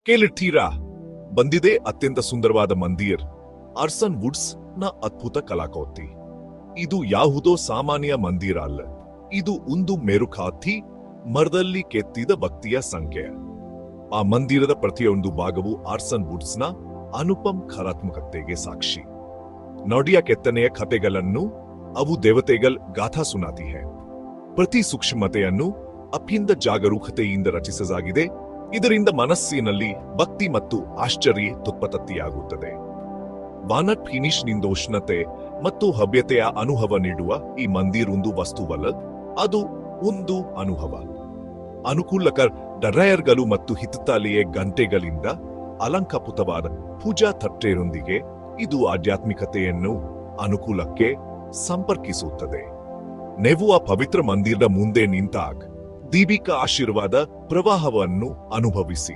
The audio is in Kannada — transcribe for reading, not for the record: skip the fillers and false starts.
ಕೇಳಿರ್ತೀರಾ, ಬಂದಿದೆ ಅತ್ಯಂತ ಸುಂದರವಾದ ಮಂದಿರ್, ಆರ್ಸನ್ ವುಡ್ಸ್ ನ ಅದ್ಭುತ ಕಲಾಕೃತಿ. ಇದು ಯಾವುದೋ ಸಾಮಾನ್ಯ ಮಂದಿರ ಅಲ್ಲ. ಇದು ಒಂದು ಮೇರುಕಾತಿ ಮರದಲ್ಲಿ ಕೆತ್ತಿದ ಭಕ್ತಿಯ ಸಂಖ್ಯೆ. ಆ ಮಂದಿರದ ಪ್ರತಿಯೊಂದು ಭಾಗವು ಆರ್ಸನ್ ವುಡ್ಸ್ನ ಅನುಪಮ್ ಕಲಾತ್ಮಕತೆಗೆ ಸಾಕ್ಷಿ. ನೋಡಿಯ ಕೆತ್ತನೆಯ ಕಥೆಗಳನ್ನು ಅವು ದೇವತೆಗಳ ಗಾಥಾ ಸುನಾತಿ ಹೇ. ಪ್ರತಿ ಸೂಕ್ಷ್ಮತೆಯನ್ನು ಅತ್ಯಂತ ಜಾಗರೂಕತೆಯಿಂದ ರಚಿಸಲಾಗಿದೆ. ಇದರಿಂದ ಮನಸ್ಸಿನಲ್ಲಿ ಭಕ್ತಿ ಮತ್ತು ಆಶ್ಚರ್ಯ ಉತ್ಪತ್ತಿಯಾಗುತ್ತದೆ. ವಾನಟ್ ಫಿನಿಶ್ನಿಂದ ಉಷ್ಣತೆ ಮತ್ತು ಭವ್ಯತೆಯ ಅನುಭವ ನೀಡುವ ಈ ಮಂದಿರ ಒಂದು ವಸ್ತುವಲ್ಲ, ಅದು ಒಂದು ಅನುಭವ. ಅನುಕೂಲಕರ ಡರೈಯರ್ಗಳು ಮತ್ತು ಹಿತ್ತಾಳೆಯ ಗಂಟೆಗಳಿಂದ ಅಲಂಕೃತವಾದ ಪೂಜಾ ತಟ್ಟೆಯೊಂದಿಗೆ ಇದು ಆಧ್ಯಾತ್ಮಿಕತೆಯನ್ನು ಅನುಕೂಲಕ್ಕೆ ಸಂಪರ್ಕಿಸುತ್ತದೆ. ನೀವು ಆ ಪವಿತ್ರ ಮಂದಿರದ ಮುಂದೆ ನಿಂತಾಗ ದೈವಿಕ ಆಶೀರ್ವಾದ ಪ್ರವಾಹವನ್ನು ಅನುಭವಿಸಿ.